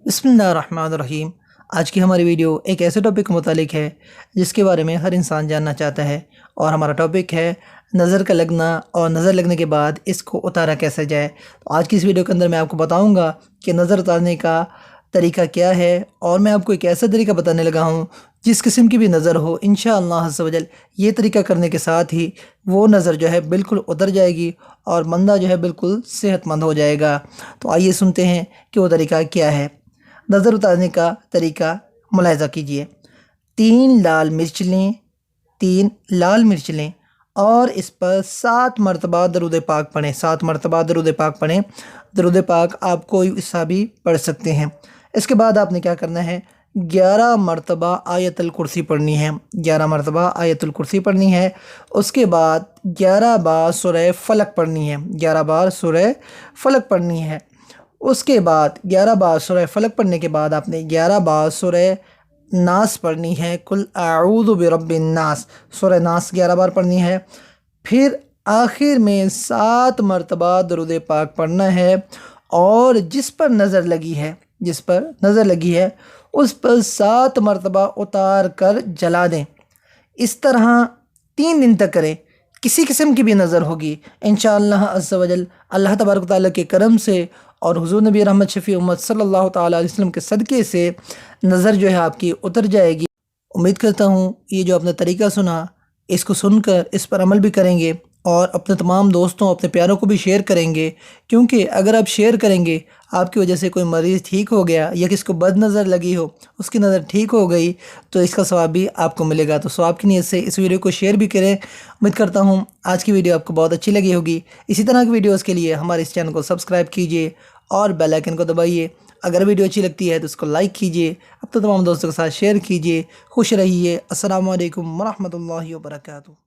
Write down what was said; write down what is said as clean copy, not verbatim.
बिस्मिल्लाहिर्रहमानिर्रहीम। आज की हमारी वीडियो एक ऐसे टॉपिक के मुतालिक है जिसके बारे में हर इंसान जानना चाहता है, और हमारा टॉपिक है नज़र का लगना और नज़र लगने के बाद इसको उतारा कैसे जाए। तो आज की इस वीडियो के अंदर मैं आपको बताऊंगा कि नज़र उतारने का तरीका क्या है, और मैं आपको एक ऐसा तरीका बताने लगा हूँ जिस किस्म की भी नज़र हो इंशाअल्लाह अज़्ज़ व जल ये तरीका करने के साथ ही वो नज़र जो है बिल्कुल उतर जाएगी और बंदा जो है बिल्कुल सेहतमंद हो जाएगा। तो आइए सुनते हैं कि वो तरीका क्या है। नज़र उतारने का तरीका मुलाहिज़ा कीजिए। 3 लाल मिर्च लें, 3 लाल मिर्च लें और इस पर 7 मरतबा दरूद पाक पढ़ें। 7 मरतबा दरूद पाक पढ़ें। दरूद पाक आप कोई सा भी पढ़ सकते हैं। इसके बाद आपने क्या करना है, 11 मरतबा आयतुल कुर्सी पढ़नी है। 11 मरतबा आयतुल कुर्सी पढ़नी है। उसके बाद 11 बार सूरह फलक पढ़नी है। 11 बार सूरह फलक पढ़नी है। उसके बाद 11 बार सूरह फलक पढ़ने के बाद आपने 11 बार सूरह नास पढ़नी है। कुल अऊज़ु बिरब्बिन नास, सूरह नास 11 बार पढ़नी है। फिर आखिर में 7 मरतबा दरूद पाक पढ़ना है, और जिस पर नज़र लगी है, जिस पर नज़र लगी है उस पर 7 मरतबा उतार कर जला दें। इस तरह 3 दिन तक करें। किसी किस्म की भी नज़र होगी इंशाअल्लाह अज़्ज़ व जल अल्लाह तबारक व तआला के करम से और हुज़ूर नबी रहमत शफ़ी उम्मत सल्लल्लाहु तआला अलैहि वसल्लम के सदक़े से नज़र जो है आपकी उतर जाएगी। उम्मीद करता हूँ ये जो आपने तरीका सुना इसको सुनकर इस पर अमल भी करेंगे और अपने तमाम दोस्तों, अपने प्यारों को भी शेयर करेंगे, क्योंकि अगर आप शेयर करेंगे, आपकी वजह से कोई मरीज़ ठीक हो गया या किसको बद नज़र लगी हो उसकी नज़र ठीक हो गई तो इसका सवाब भी आपको मिलेगा। तो सवाब की नीयत से इस वीडियो को शेयर भी करें। उम्मीद करता हूँ आज की वीडियो आपको बहुत अच्छी लगी होगी। इसी तरह की वीडियोज़ के लिए हमारे इस चैनल को सब्सक्राइब कीजिए और बेल आइकन को दबाइए। अगर वीडियो अच्छी लगती है तो उसको लाइक कीजिए, अपने तमाम दोस्तों के साथ शेयर कीजिए। खुश रहिए। अस्सलामु अलैकुम वरहमतुल्लाहि वबरकातुहू।